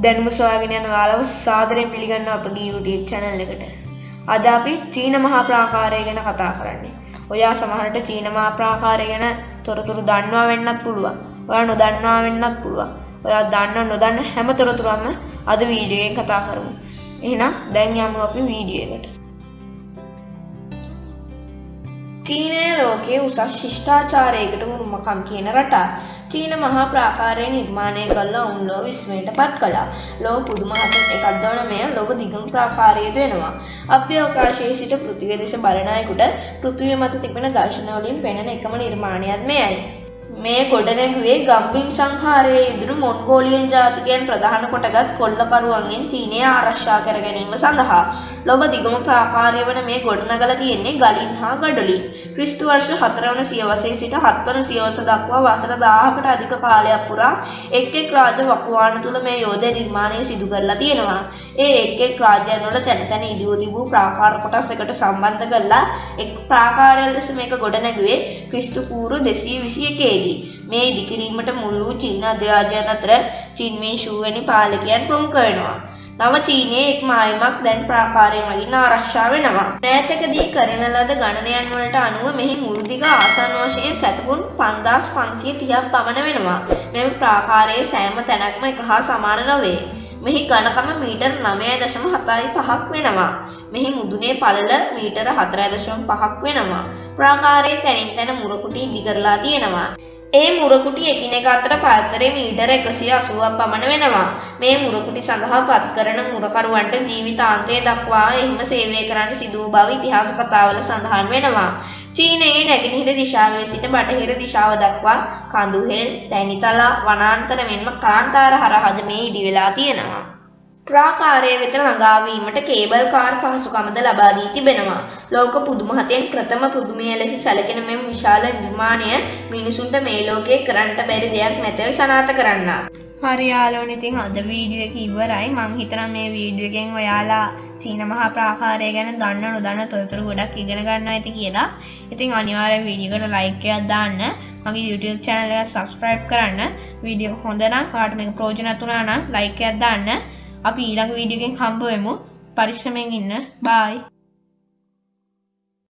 දැනුම සොයාගෙන යන ඔයාලව සාදරයෙන් පිළිගන්නවා අපගේ YouTube channel එකට. අද අපි චීන මහා ප්‍රාකාරය ගැන කතා කරන්නේ. ඔයා සමහරට චීන මහා ප්‍රාකාරය ගැන තොරතුරු දන්නවා වෙන්නත් පුළුවන්. ඔයා නොදන්නවා වෙන්නත් පුළුවන්. ඔයා දන්න නොදන්න හැම තොරතුරක්ම අද වීඩියෝ එකෙන් කතා කරමු. එහෙනම් දැන් යමු අපි වීඩියෝ එකට. චීනය ලෝකයේ උසස් ශිෂ්ටාචාරයකට උරුමකම් කියන රටක්. චීන මහා ප්‍රාකාරය නිර්මාණය කළා උන් ලෝ විස්මයට පත් කළා. ලෝ පුදුම හතක් එකක් දවන මෙය ලොව දිගම ප්‍රාකාරයද වෙනවා. අභ්‍යවකාශයේ සිට පෘථිවිය දෙස බලන අයෙකුට පෘථිවිය මත තිබෙන දර්ශන වලින් පෙනෙන එකම නිර්මාණයක් මෙයයි. මේ ගොඩනැගුවේ ගම්බින් සංහාරයේ යෙදුණු මොන්ගෝලියන් ජාතිකයන් ප්‍රධාන කොටගත් කොල්ලකරුවන්ගෙන් චීනය ආරක්ෂා කර ගැනීම සඳහා. ලොව දිගම ප්‍රාකාරය වන මේ ගොඩනගලා තියෙන්නේ ගලින් හා ගඩොලින්. ක්‍රිස්තු වර්ෂ 4 වන සියවසේ සිට 7 වන සියවස දක්වා වසර 1000කට අධික කාලයක් පුරා එක් එක් රාජ වකවාන තුල මේ යෝධ නිර්මාණය සිදු කරලා තියෙනවා. ඒ එක් එක් රාජ්‍යයන් වල තැන තැන ඉදිවෝ තිබූ ප්‍රාකාර කොටස් එකට සම්බන්ධ කරලා එක් ප්‍රාකාරයක් ලෙස මේක ගොඩනැගුවේ ක්‍රිස්තු පූර්ව 221 දී. මේ ඉදිකිරීමට මුල් වූ චීන අධ්‍යයනයන් අතර චින්මින් ෂූ වැනි පාලකයන් ප්‍රමුඛ වෙනවා. නව චීනයේ එක් මායිමක් දැන් ප්‍රාකාරය මගින් ආරක්ෂා වෙනවා. මෑතකදී කරන ලද ගණනයන් වලට අනුව මෙහි මුළු දිග ආසන්න වශයෙන් සැතපුම් 5530ක් පමණ වෙනවා. මෙම ප්‍රාකාරයේ සෑම තැනක්ම එක හා සමාන නොවේ. මෙහි ඝනකම මීටර් 9.75ක් වෙනවා. මෙහි මුදුනේ පළල මීටර 4.5ක් වෙනවා. ප්‍රාකාරයේ තැනින් තැන මුරකුටි ඉදි කරලා තියෙනවා. ඒ මුරකුටි එකිනෙක අතර පරතරය මීටර 180ක් පමණ වෙනවා. මේ මුරකුටි සඳහා පත් කරන මුරකරුවන්ට ජීවිතාන්තය දක්වා එහිම සේවය කරන්න සිදු වූ බව ඉතිහාස කතාවල සඳහන් වෙනවා. චීනයේ නැගෙනහිර දිශාවේ සිට බටහිර දිශාව දක්වා කඳු හෙල්, තැනිතලා, වනාන්තර මෙන්ම කාන්තාර හරහාද මේ ඉදි වෙලා තියෙනවා. ප්‍රාකාරය වෙත ළඟා වීමට කේබල් කාර් පහසුකමද ලබා දී තිබෙනවා. ලෝක පුදුම හතෙන් ප්‍රථම පුදුමය ලෙස සැලකෙන මෙම විශාල නිර්මාණය මිනිසුන්ට මේ ලෝකයේ කරන්නට බැරි දෙයක් නැතැයි සනාථ කරන්නා. හරි යාළුවනේ, ඉතින් අද වීඩියෝ එක ඉවරයි. මං හිතනවා මේ වීඩියෝ එකෙන් ඔයාලා චීන මහා ප්‍රාකාරය ගැන දන්න නොදන්න තොරතුරු ගොඩක් ඉගෙන ගන්නවා ඇති කියලා. ඉතින් අනිවාර්යෙන් වීඩියෝ එකට ලයික් එකක් දාන්න. මගේ YouTube channel එක subscribe කරන්න. වීඩියෝ හොඳ නම් ඔයාලට මේක ප්‍රයෝජනවත් වුණා නම් ලයික් එකක් දාන්න. අපි ඊළඟ වීඩියෝ එකෙන් හම්බ වෙමු. පරිස්සමෙන් ඉන්න. බයි.